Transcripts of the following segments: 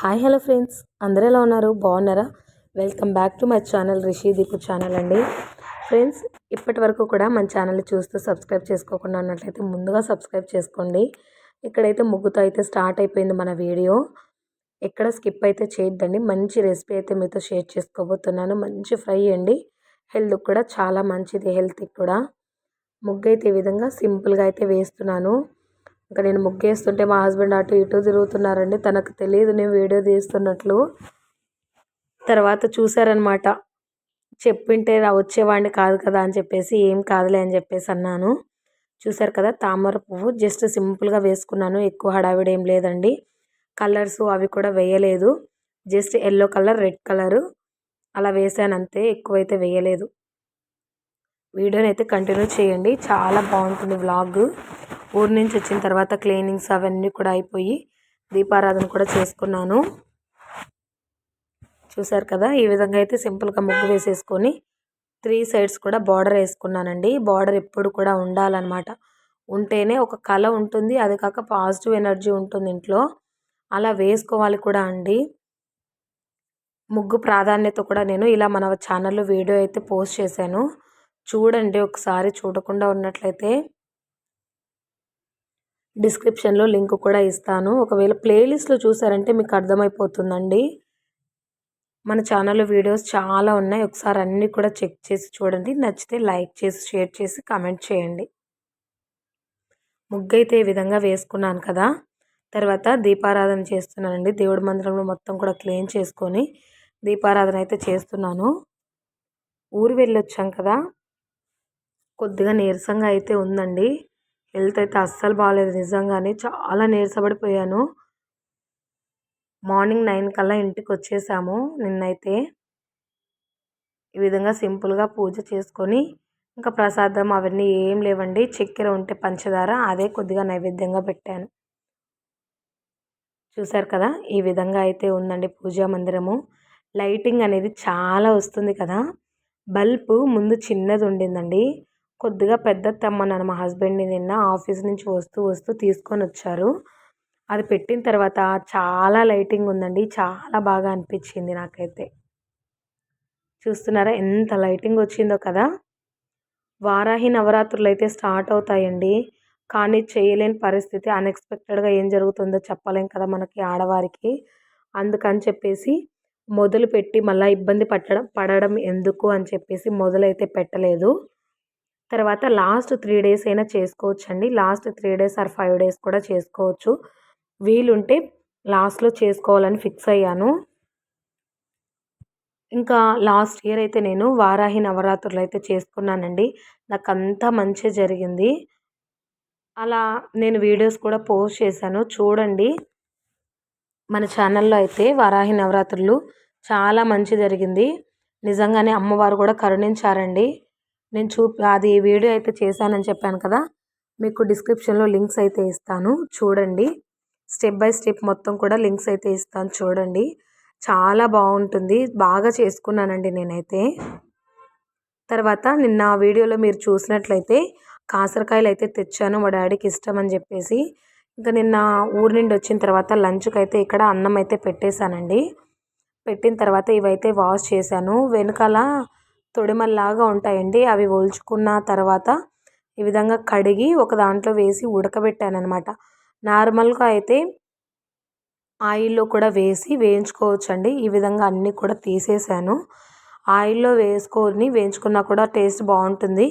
Hi hello friends, అందరూ ఎలా ఉన్నారు? బాగున్నారా? Welcome back to my channel Rishi Deepu channel అండి. ఫ్రెండ్స్, ఇప్పటి వరకు కూడా మన ఛానల్ని చూస్తూ సబ్స్క్రైబ్ చేసుకోకుండా ఉన్నట్లయితే ముందుగా సబ్స్క్రైబ్ చేసుకోండి. ఇక్కడైతే ముగ్గుతో అయితే స్టార్ట్ అయిపోయింది మన వీడియో. ఎక్కడ స్కిప్ అయితే చేయొద్దండి. మంచి రెసిపీ అయితే మీతో షేర్ చేసుకోబోతున్నాను. మంచి ఫ్రై అండి. హెల్త్కి కూడా చాలా మంచిది. హెల్త్కి కూడా ముగ్గు అయితే ఈ విధంగా సింపుల్గా అయితే వేస్తున్నాను. ఇంకా నేను ముగ్గేస్తుంటే మా హస్బెండ్ అటు ఇటు తిరుగుతున్నారండి. తనకు తెలియదు నేను వీడియో తీస్తున్నట్లు. తర్వాత చూసారనమాట. చెప్పింటే వచ్చేవాడిని కాదు కదా అని చెప్పేసి ఏం కాదులే అని చెప్పేసి అన్నాను. చూసారు కదా, తామర పువ్వు జస్ట్ సింపుల్గా వేసుకున్నాను. ఎక్కువ హడావిడి ఏం లేదండి. కలర్స్ అవి కూడా వేయలేదు. Just yellow colour, red colour అలా వేసాను అంతే. ఎక్కువైతే వేయలేదు. వీడియోని అయితే కంటిన్యూ చేయండి, చాలా బాగుంటుంది వ్లాగ్. ఊరి నుంచి వచ్చిన తర్వాత క్లీనింగ్స్ అవన్నీ కూడా అయిపోయి దీపారాధన కూడా చేసుకున్నాను. చూసారు కదా, ఈ విధంగా అయితే సింపుల్గా ముగ్గు వేసేసుకొని 3 సైడ్స్ కూడా బార్డర్ వేసుకున్నానండి. బార్డర్ ఎప్పుడు కూడా ఉండాలన్నమాట. ఉంటేనే ఒక కళ ఉంటుంది. అది కాక పాజిటివ్ ఎనర్జీ ఉంటుంది ఇంట్లో. అలా వేసుకోవాలి కూడా అండి. ముగ్గు ప్రాధాన్యత కూడా నేను ఇలా మన ఛానల్లో వీడియో అయితే పోస్ట్ చేశాను. చూడండి ఒకసారి. చూడకుండా ఉన్నట్లయితే డిస్క్రిప్షన్లో లింక్ కూడా ఇస్తాను. ఒకవేళ ప్లేలిస్ట్లో చూసారంటే మీకు అర్థమైపోతుందండి. మన ఛానల్లో వీడియోస్ చాలా ఉన్నాయి. ఒకసారి అన్నీ కూడా చెక్ చేసి చూడండి. నచ్చితే లైక్ చేసి, షేర్ చేసి, కామెంట్ చేయండి. ముగ్గు అయితే ఈ విధంగా వేసుకున్నాను కదా. తర్వాత దీపారాధన చేస్తున్నానండి. దేవుడి మందిరంలో మొత్తం కూడా క్లీన్ చేసుకొని దీపారాధన అయితే చేస్తున్నాను. ఊరు వెళ్ళొచ్చాం కదా, కొద్దిగా నీరసంగా అయితే ఉందండి. హెల్త్ అయితే అస్సలు బాగాలేదు. నిజంగానే చాలా నీరసపడిపోయాను. మార్నింగ్ 9 కల్లా ఇంటికి వచ్చేసాము నిన్నైతే. ఈ విధంగా సింపుల్గా పూజ చేసుకొని ఇంకా ప్రసాదం అవన్నీ ఏం లేవండి. చక్కెర ఉంటే పంచదార అదే కొద్దిగా నైవేద్యంగా పెట్టాను. చూసారు కదా, ఈ విధంగా అయితే ఉందండి పూజా మందిరము. లైటింగ్ అనేది చాలా వస్తుంది కదా. బల్బు ముందు చిన్నది ఉండిందండి. కొద్దిగా పెద్దది తెమ్మన్నాను మా హస్బెండ్ని. నిన్న ఆఫీస్ నుంచి వస్తూ వస్తూ తీసుకొని వచ్చారు. అది పెట్టిన తర్వాత చాలా లైటింగ్ ఉందండి. చాలా బాగా అనిపించింది నాకైతే. చూస్తున్నారా ఎంత లైటింగ్ వచ్చిందో కదా. వారాహి నవరాత్రులు అయితే స్టార్ట్ అవుతాయండి. కానీ చేయలేని పరిస్థితి. అన్ఎక్స్పెక్టెడ్గా ఏం జరుగుతుందో చెప్పలేం కదా మనకి ఆడవారికి. అందుకని చెప్పేసి మొదలుపెట్టి మళ్ళీ ఇబ్బంది పడడం ఎందుకు అని చెప్పేసి మొదలైతే పెట్టలేదు. తర్వాత లాస్ట్ 3 డేస్ అయినా చేసుకోవచ్చండి. లాస్ట్ 3 డేస్ ఆర్ 5 డేస్ కూడా చేసుకోవచ్చు. వీలుంటే లాస్ట్లో చేసుకోవాలని ఫిక్స్ అయ్యాను. ఇంకా లాస్ట్ ఇయర్ అయితే నేను వారాహి నవరాత్రులు అయితే చేసుకున్నానండి. నాకంతా మంచి జరిగింది. అలా నేను వీడియోస్ కూడా పోస్ట్ చేశాను, చూడండి. మన ఛానల్లో అయితే వారాహి నవరాత్రులు చాలా మంచి జరిగింది. నిజంగానే అమ్మవారు కూడా కరుణించారండి. నేను అది వీడియో అయితే చేశానని చెప్పాను కదా. మీకు డిస్క్రిప్షన్లో లింక్స్ అయితే ఇస్తాను, చూడండి. స్టెప్ బై స్టెప్ మొత్తం కూడా లింక్స్ అయితే ఇస్తాను, చూడండి. చాలా బాగుంటుంది. బాగా చేసుకున్నానండి నేనైతే. తర్వాత నిన్న వీడియోలో మీరు చూసినట్లయితే కాసరకాయలు అయితే తెచ్చాను, మా డాడీకి ఇష్టం అని చెప్పేసి. ఇంకా నిన్న ఊరి నుండి వచ్చిన తర్వాత లంచ్కి అయితే ఇక్కడ అన్నం అయితే పెట్టేశానండి. పెట్టిన తర్వాత ఇవైతే వాష్ చేశాను. వెనకాల తొడిమల్లాగా ఉంటాయండి, అవి ఒలుచుకున్న తర్వాత ఈ విధంగా కడిగి ఒక దాంట్లో వేసి ఉడకబెట్టాను అనమాట. నార్మల్గా అయితే ఆయిల్లో కూడా వేసి వేయించుకోవచ్చండి. ఈ విధంగా అన్నీ కూడా తీసేసాను. ఆయిల్లో వేసుకొని వేయించుకున్నా కూడా టేస్ట్ బాగుంటుంది.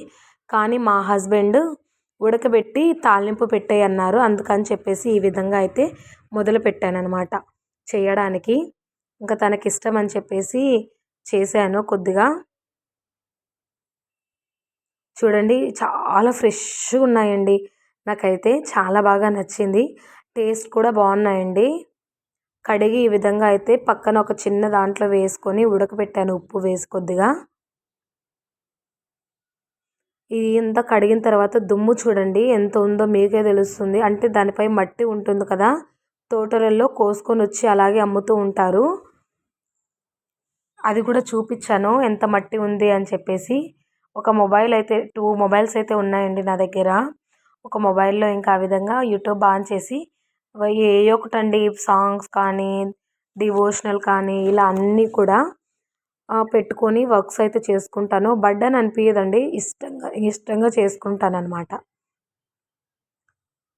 కానీ మా హస్బెండ్ ఉడకబెట్టి తాలింపు పెట్టేయన్నారు. అందుకని చెప్పేసి ఈ విధంగా అయితే మొదలు పెట్టానన్నమాట చేయడానికి. ఇంకా తనకిష్టం అని చెప్పేసి చేశాను కొద్దిగా. చూడండి చాలా ఫ్రెష్గా ఉన్నాయండి. నాకైతే చాలా బాగా నచ్చింది. టేస్ట్ కూడా బాగున్నాయండి. కడిగి ఈ విధంగా అయితే పక్కన ఒక చిన్న దాంట్లో వేసుకొని ఉడకబెట్టాను, ఉప్పు వేసి కొద్దిగా. ఇది ఇంత కడిగిన తర్వాత దుమ్ము చూడండి ఎంత ఉందో మీకే తెలుస్తుంది. అంటే దానిపై మట్టి ఉంటుంది కదా, తోటలలో కోసుకొని వచ్చి అలాగే అమ్ముతూ ఉంటారు. అది కూడా చూపించాను ఎంత మట్టి ఉంది అని చెప్పేసి. ఒక మొబైల్ అయితే 2 మొబైల్స్ అయితే ఉన్నాయండి నా దగ్గర. ఒక మొబైల్లో ఇంకా ఆ విధంగా యూట్యూబ్ ఆన్ చేసి ఏ ఒకటండి సాంగ్స్ కానీ డివోషనల్ కానీ ఇలా అన్నీ కూడా పెట్టుకొని వర్క్స్ అయితే చేసుకుంటాను. బర్డెన్ అనిపియదండి. ఇష్టంగా చేసుకుంటాననమాట.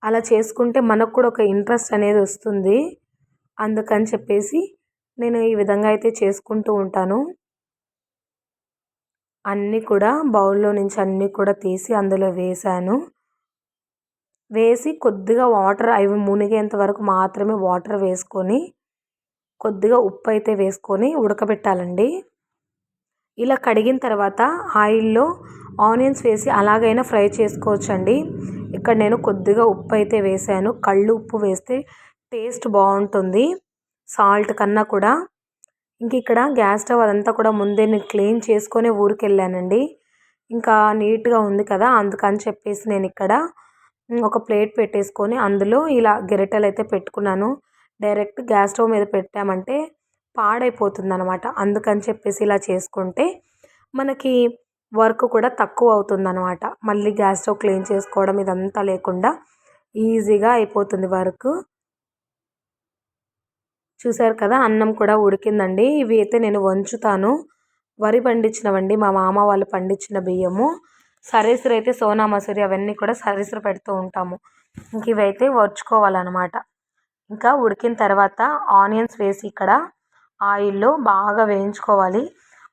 అలా చేసుకుంటే మనకు కూడా ఒక ఇంట్రెస్ట్ అనేది వస్తుంది. అందుకని చెప్పేసి నేను ఈ విధంగా అయితే చేసుకుంటూ ఉంటాను. అన్నీ కూడా బౌల్‌లో నుంచి అన్నీ కూడా తీసి అందులో వేశాను. వేసి కొద్దిగా వాటర్ అవి మునిగేంత వరకు మాత్రమే వాటర్ వేసుకొని, కొద్దిగా ఉప్పు అయితే వేసుకొని ఉడకబెట్టాలండి. ఇలా కడిగిన తర్వాత ఆయిల్‌లో ఆనియన్స్ వేసి అలాగైనా ఫ్రై చేసుకోవచ్చండి. ఇక్కడ నేను కొద్దిగా ఉప్పు అయితే వేశాను. కళ్ళు ఉప్పు వేస్తే టేస్ట్ బాగుంటుంది సాల్ట్ కన్నా కూడా. ఇంక ఇక్కడ గ్యాస్ స్టవ్ అదంతా కూడా ముందే నేను క్లీన్ చేసుకొని ఊరికెళ్ళానండి. ఇంకా నీట్‌గా ఉంది కదా! అందుకని చెప్పేసి నేను ఇక్కడ ఒక ప్లేట్ పెట్టేసుకొని అందులో ఇలా గరిటెలైతే పెట్టుకున్నాను. డైరెక్ట్ గ్యాస్ స్టవ్ మీద పెట్టామంటే పాడైపోతుందనమాట. అందుకని చెప్పేసి ఇలా చేసుకుంటే మనకి వర్క్ కూడా తక్కువ అవుతుందనమాట. మళ్ళీ గ్యాస్ స్టవ్ క్లీన్ చేసుకోవడం ఇదంతా లేకుండా ఈజీగా అయిపోతుంది వర్క్. చూసారు కదా! అన్నం కూడా ఉడికిందండి. ఇవి అయితే నేను వంచుతాను. వరి పండించినవండి. మా మామ వాళ్ళు పండించిన బియ్యము. సరేసురు అయితే సోనా మసూరి అవన్నీ కూడా సరేసురు పెడుతూ ఉంటాము. ఇంక ఇవైతే వంచుకోవాలనమాట. ఇంకా ఉడికిన తర్వాత ఆనియన్స్ వేసి ఇక్కడ ఆయిల్‌లో బాగా వేయించుకోవాలి.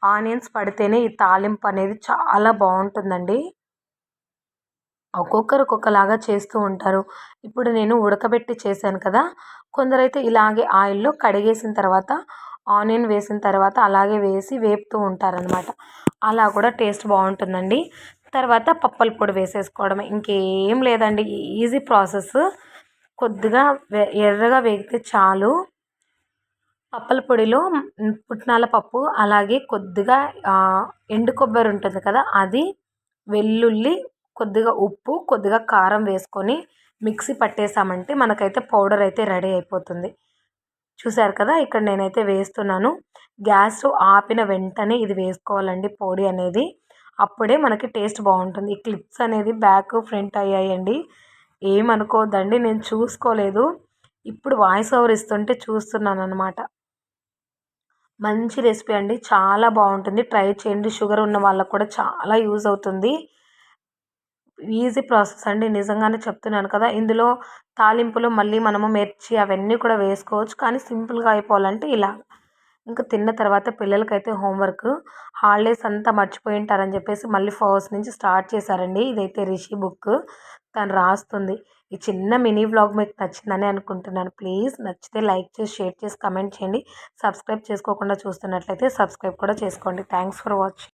ఆనియన్స్ పడితేనే ఈ తాలింపు అనేది చాలా బాగుంటుందండి. ఒక్కొక్కరు ఒక్కొక్కలాగా చేస్తూ ఉంటారు. ఇప్పుడు నేను ఉడకబెట్టి చేశాను కదా! కొందరైతే ఇలాగే ఆయిల్‌లో కడిగేసిన తర్వాత ఆనియన్ వేసిన తర్వాత అలాగే వేసి వేపుతూ ఉంటారనమాట. అలా కూడా టేస్ట్ బాగుంటుందండి. తర్వాత పప్పల పొడి వేసేసుకోవడమే. ఇంకేం లేదండి. Easy process. కొద్దిగా ఎర్రగా వేగితే చాలు. పప్పల పొడిలో పుట్నాల పప్పు అలాగే కొద్దిగా ఎండు కొబ్బరి ఉంటుంది కదా! అది, వెల్లుల్లి, కొద్దిగా ఉప్పు, కొద్దిగా కారం వేసుకొని మిక్సీ పట్టేసామంటే మనకైతే పౌడర్ అయితే రెడీ అయిపోతుంది. చూసారు కదా! ఇక్కడ నేనైతే వేస్తున్నాను. గ్యాస్ ఆపిన వెంటనే ఇది వేసుకోవాలండి పొడి అనేది. అప్పుడే మనకి టేస్ట్ బాగుంటుంది. ఈ క్లిప్స్ అనేది బ్యాక్, ఫ్రంట్ అయ్యాయండి. ఏమనుకోవద్దండి. నేను చూసుకోలేదు. ఇప్పుడు వాయిస్ ఓవర్ ఇస్తుంటే చూస్తున్నాననమాట. మంచి రెసిపీ అండి. చాలా బాగుంటుంది. ట్రై చేయండి. షుగర్ ఉన్న వాళ్ళకు కూడా చాలా యూజ్ అవుతుంది. ఈజీ ప్రాసెస్ అండి. నిజంగానే చెప్తున్నాను కదా! ఇందులో తాలింపులో మళ్ళీ మనము మిర్చి అవన్నీ కూడా వేసుకోవచ్చు. కానీ సింపుల్‌గా అయిపోవాలంటే ఇలా. ఇంకా తిన్న తర్వాత పిల్లలకైతే హోంవర్క్ హాలిడేస్ అంతా మర్చిపోయి ఉంటారని చెప్పేసి మళ్ళీ ఫస్ట్ నుంచి స్టార్ట్ చేశారండి. ఇదైతే రిషి బుక్. తను రాస్తుంది. ఈ చిన్న మినీ వ్లాగ్ మీకు నచ్చిందని అనుకుంటున్నాను. ప్లీజ్ నచ్చితే లైక్ చేసి, షేర్ చేసి, కమెంట్ చేయండి. సబ్స్క్రైబ్ చేసుకోకుండా చూస్తున్నట్లయితే సబ్స్క్రైబ్ కూడా చేసుకోండి. Thanks for watching.